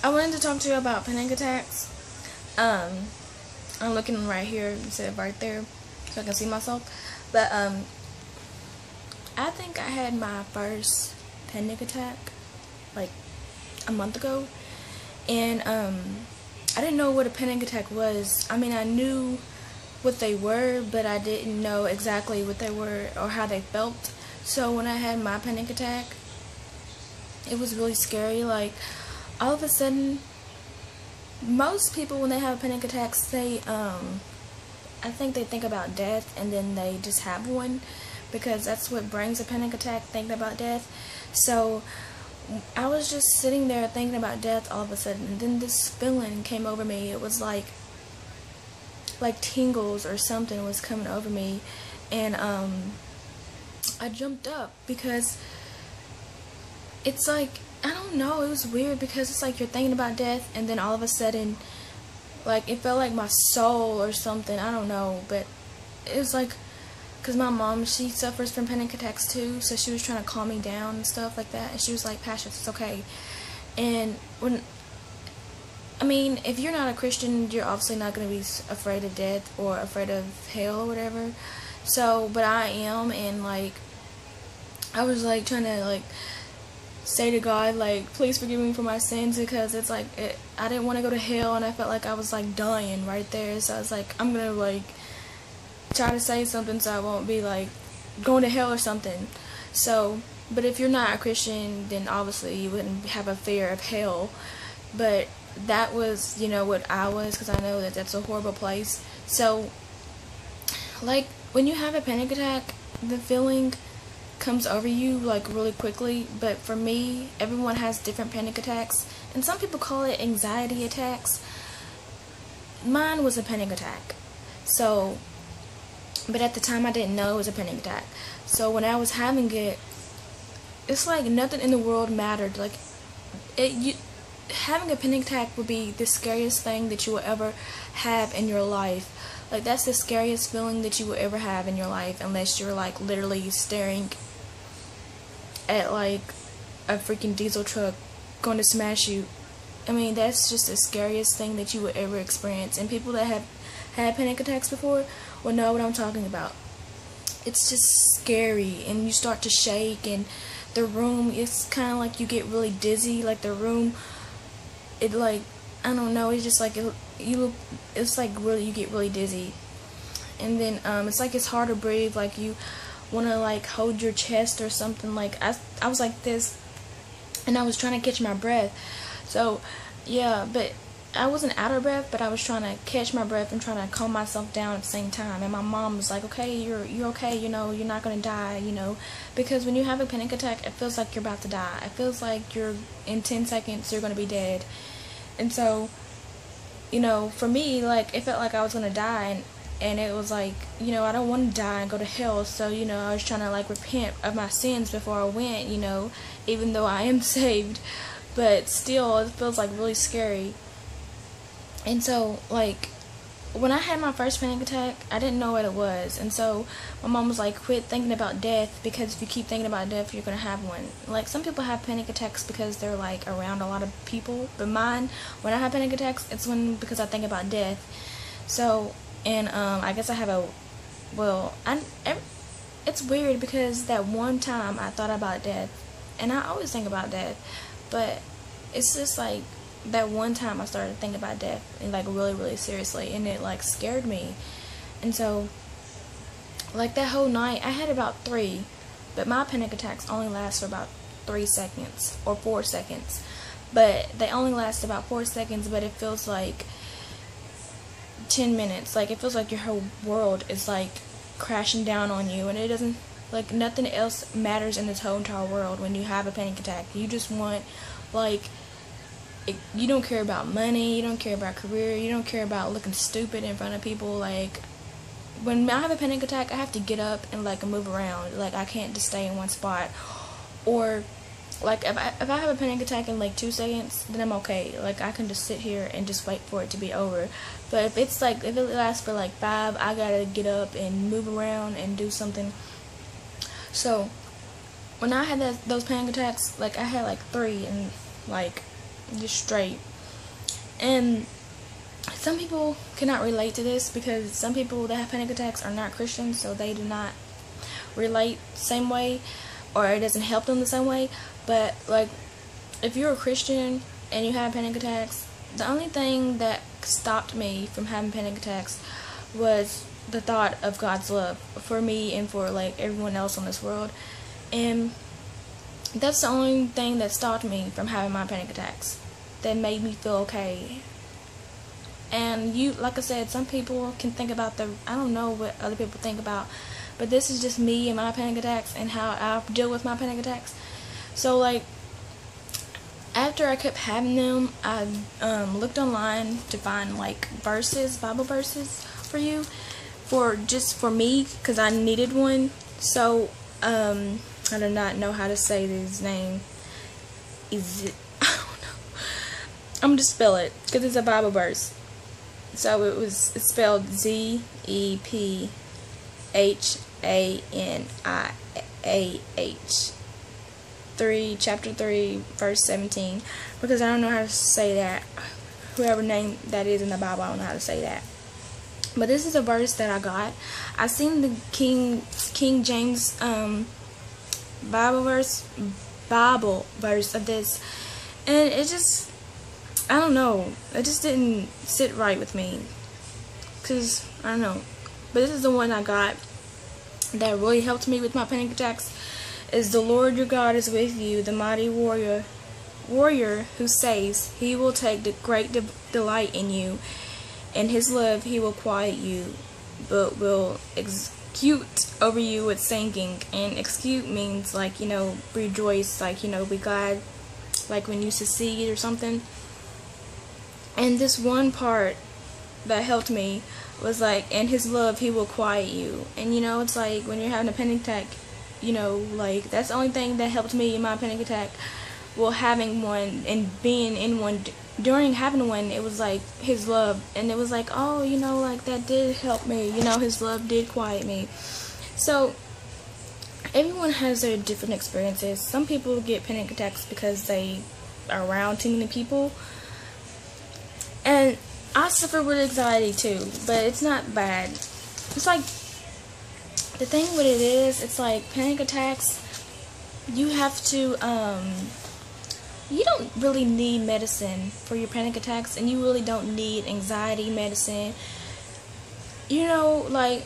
I wanted to talk to you about panic attacks. I'm looking right here instead of right there so I can see myself. But I think I had my first panic attack like a month ago, and I didn't know what a panic attack was. I mean, I knew what they were, but I didn't know exactly what they were or how they felt. So when I had my panic attack, it was really scary. Like, all of a sudden, most people when they have a panic attack say, I think they think about death and then they just have one, because that's what brings a panic attack, thinking about death. So I was just sitting there thinking about death all of a sudden, and then this feeling came over me. It was like tingles or something was coming over me, and I jumped up because it's like, I don't know, it was weird because it's like you're thinking about death and then all of a sudden, like, it felt like my soul or something, I don't know, but it was like, because my mom, she suffers from panic attacks too, so she was trying to calm me down and stuff like that, and she was like, Patience, it's okay. And I mean, if you're not a Christian, you're obviously not going to be afraid of death or afraid of hell or whatever. So, but I am, and like, I was like trying to like say to God, like, please forgive me for my sins, because it's like, I didn't want to go to hell, and I felt like I was like dying right there. So I was like, I'm going to like try to say something so I won't be like going to hell or something. So, but if you're not a Christian, then obviously you wouldn't have a fear of hell. But that was, you know, what I was, because I know that that's a horrible place. So, like, when you have a panic attack, the feeling comes over you like really quickly. But for me, everyone has different panic attacks, and some people call it anxiety attacks. Mine was a panic attack. So, but at the time I didn't know it was a panic attack. So when I was having it, it's like nothing in the world mattered. Like, having a panic attack would be the scariest thing that you will ever have in your life. Like, that's the scariest feeling that you will ever have in your life, unless you're like literally staring at like a freaking diesel truck going to smash you. I mean, that's just the scariest thing that you would ever experience. And people that have had panic attacks before will know what I'm talking about. It's just scary, and you start to shake, and the room, it's kind of like you get really dizzy. Like, the room, it like, I don't know, it's just like it's like really, you get really dizzy, and then it's like it's hard to breathe. Like, you want to like hold your chest or something. Like, I was like this, and I was trying to catch my breath. So yeah, but I wasn't out of breath, but I was trying to catch my breath and trying to calm myself down at the same time. And my mom was like, okay, you're okay, you know, you're not gonna die, you know, because when you have a panic attack, it feels like you're about to die. It feels like you're, in 10 seconds you're gonna be dead. And so, you know, for me, like, it felt like I was gonna die, and it was like, you know, I don't want to die and go to hell. So, you know, I was trying to like repent of my sins before I went, you know, even though I am saved, but still, it feels like really scary. And so, like, when I had my first panic attack, I didn't know what it was. And so my mom was like, quit thinking about death, because if you keep thinking about death, you're going to have one. Like, some people have panic attacks because they're like around a lot of people, but mine, when I have panic attacks, it's because I think about death. So, and I guess I have it's weird, because that one time I thought about death, and I always think about death, but it's just like that one time I started thinking about death, and like really, really seriously, and it like scared me. And so, like, that whole night, I had about 3, but my panic attacks only last for about 3 seconds or 4 seconds, but they only last about 4 seconds, but it feels like 10 minutes. Like, it feels like your whole world is like crashing down on you, and it doesn't, like, nothing else matters in this whole entire world when you have a panic attack. You just want, like, you don't care about money, you don't care about career, you don't care about looking stupid in front of people. Like, when I have a panic attack, I have to get up and like move around. Like, I can't just stay in one spot. Or like, if I have a panic attack in like 2 seconds, then I'm okay. Like, I can just sit here and just wait for it to be over. But if it's like, if it lasts for like 5, I gotta get up and move around and do something. So when I had those panic attacks, like, I had like 3 in like just straight. And some people cannot relate to this because some people that have panic attacks are not Christians, so they do not relate the same way, or it doesn't help them the same way. But like, if you're a Christian and you have panic attacks, the only thing that stopped me from having panic attacks was the thought of God's love for me and for like everyone else on this world. And that's the only thing that stopped me from having my panic attacks, that made me feel okay. And you, like I said, some people can think about I don't know what other people think about, but this is just me and my panic attacks and how I deal with my panic attacks. So like, after I kept having them, I looked online to find like verses, Bible verses for you, for me, because I needed one. So I do not know how to say his name. Is it? I don't know. I'm gonna just spell it because it's a Bible verse. So it's spelled Zephanih, chapter 3, verse 17. Because I don't know how to say that. Whoever name that is in the Bible, I don't know how to say that. But this is a verse that I got. I seen the King James Bible verse of this, and it just, I don't know, it just didn't sit right with me, because I don't know. But this is the one I got that really helped me with my panic attacks. Is the Lord your God is with you, the mighty warrior who saves. He will take the great delight in you. In his love he will quiet you, but will execute over you with singing. And execute means like, rejoice, like, be glad, like when you succeed or something. And this one part that helped me was like, in his love he will quiet you. And it's like when you're having a panic attack, like that's the only thing that helped me in my panic attack. Well, having one and being in one, during having one, it was like his love, and it was like, oh, like that did help me, his love did quiet me. So everyone has their different experiences. Some people get panic attacks because they are around too many people, and I suffer with anxiety too, but it's not bad. It's like, the thing with it is, it's like panic attacks, you have to you don't really need medicine for your panic attacks, and you really don't need anxiety medicine. Like,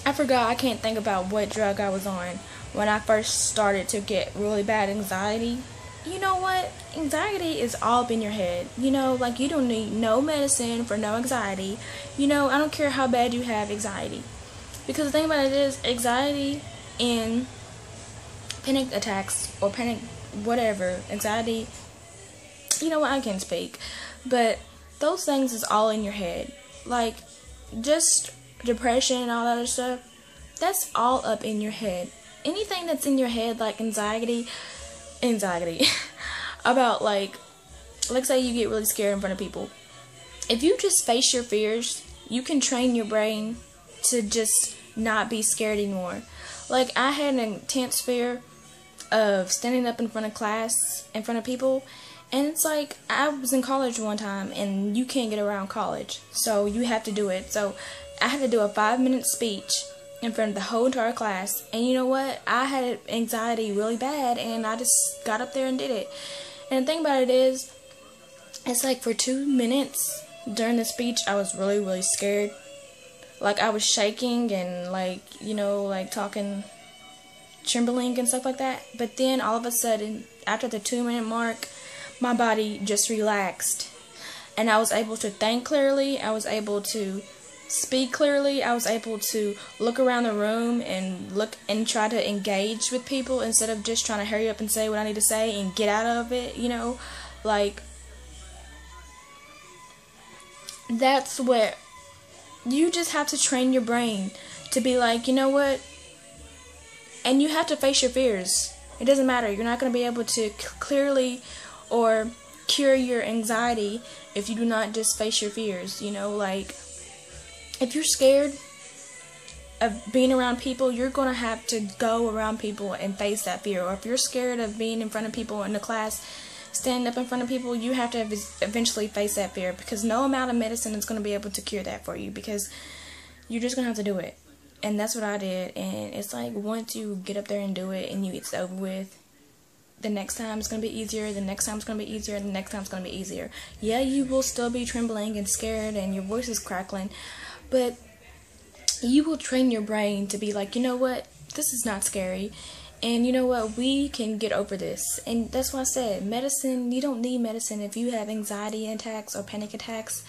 I can't think about what drug I was on when I first started to get really bad anxiety. You know what? Anxiety is all up in your head. Like, you don't need no medicine for no anxiety. I don't care how bad you have anxiety. Because the thing about it is, anxiety and panic attacks, or panic whatever, anxiety, I can't speak, but those things is all in your head. Like, just depression and all that other stuff, that's all up in your head. Anything that's in your head, like anxiety about, like say you get really scared in front of people. If you just face your fears, you can train your brain to just not be scared anymore. Like, I had an intense fear of standing up in front of class, in front of people, and it's like, I was in college one time, and you can't get around college, so you have to do it. So I had to do a 5-minute speech in front of the whole entire class, and you know what, I had anxiety really bad, and I just got up there and did it. And the thing about it is, it's like for 2 minutes during the speech, I was really, really scared. Like, I was shaking and like, like talking, trembling and stuff like that. But then all of a sudden, after the 2-minute mark, my body just relaxed, and I was able to think clearly. I was able to speak clearly. I was able to look around the room and look and try to engage with people instead of just trying to hurry up and say what I need to say and get out of it. Like, that's what you just have to train your brain to be like, you know what? And you have to face your fears. It doesn't matter. You're not going to be able to clearly or cure your anxiety if you do not just face your fears. Like, if you're scared of being around people, you're going to have to go around people and face that fear. Or if you're scared of being in front of people in the class, stand up in front of people, you have to eventually face that fear, because no amount of medicine is going to be able to cure that for you, because you're just going to have to do it. And that's what I did. And it's like, once you get up there and do it and it's over with, the next time it's going to be easier, the next time it's going to be easier, and the next time it's going to be easier. Yeah, you will still be trembling and scared and your voice is crackling, but you will train your brain to be like, you know what, this is not scary, and you know what, we can get over this. And that's why I said, medicine, you don't need medicine if you have anxiety attacks or panic attacks.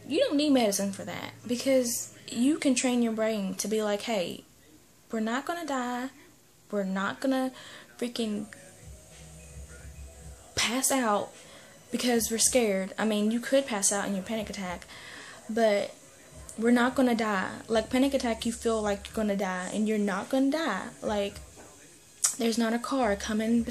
You don't need medicine for that, because you can train your brain to be like, hey, we're not going to die, we're not going to freaking pass out because we're scared. I mean, you could pass out in your panic attack, but we're not gonna die. Like, panic attack, you feel like you're gonna die, and you're not gonna die. Like, there's not a car coming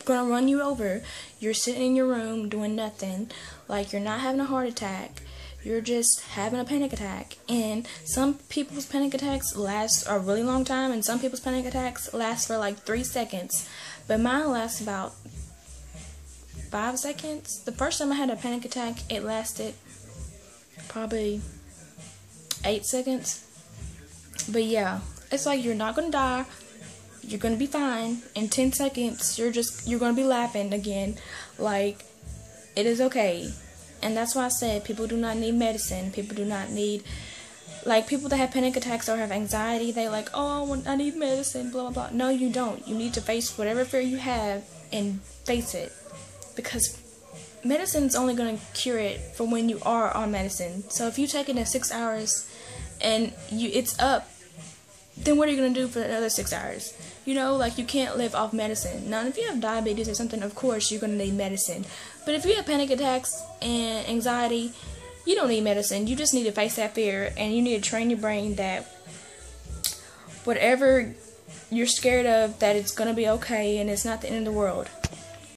gonna run you over. You're sitting in your room doing nothing. Like, you're not having a heart attack, you're just having a panic attack. And some people's panic attacks last a really long time, and some people's panic attacks last for like 3 seconds, but mine lasts about 5 seconds. The first time I had a panic attack, it lasted probably 8 seconds. But yeah, it's like, you're not gonna die, you're gonna be fine. In 10 seconds, you're gonna be laughing again. Like, it is okay. And that's why I said, people do not need medicine. People do not need, like, people that have panic attacks or have anxiety, they like, oh, I need medicine, blah, blah, blah. No, you don't. You need to face whatever fear you have and face it. Because medicine's only going to cure it for when you are on medicine. So if you take it in 6 hours and it's up, then what are you going to do for another 6 hours? You know, like, you can't live off medicine. Now, if you have diabetes or something, of course you're going to need medicine. But if you have panic attacks and anxiety, you don't need medicine. You just need to face that fear, and you need to train your brain that whatever you're scared of, that it's going to be okay and it's not the end of the world.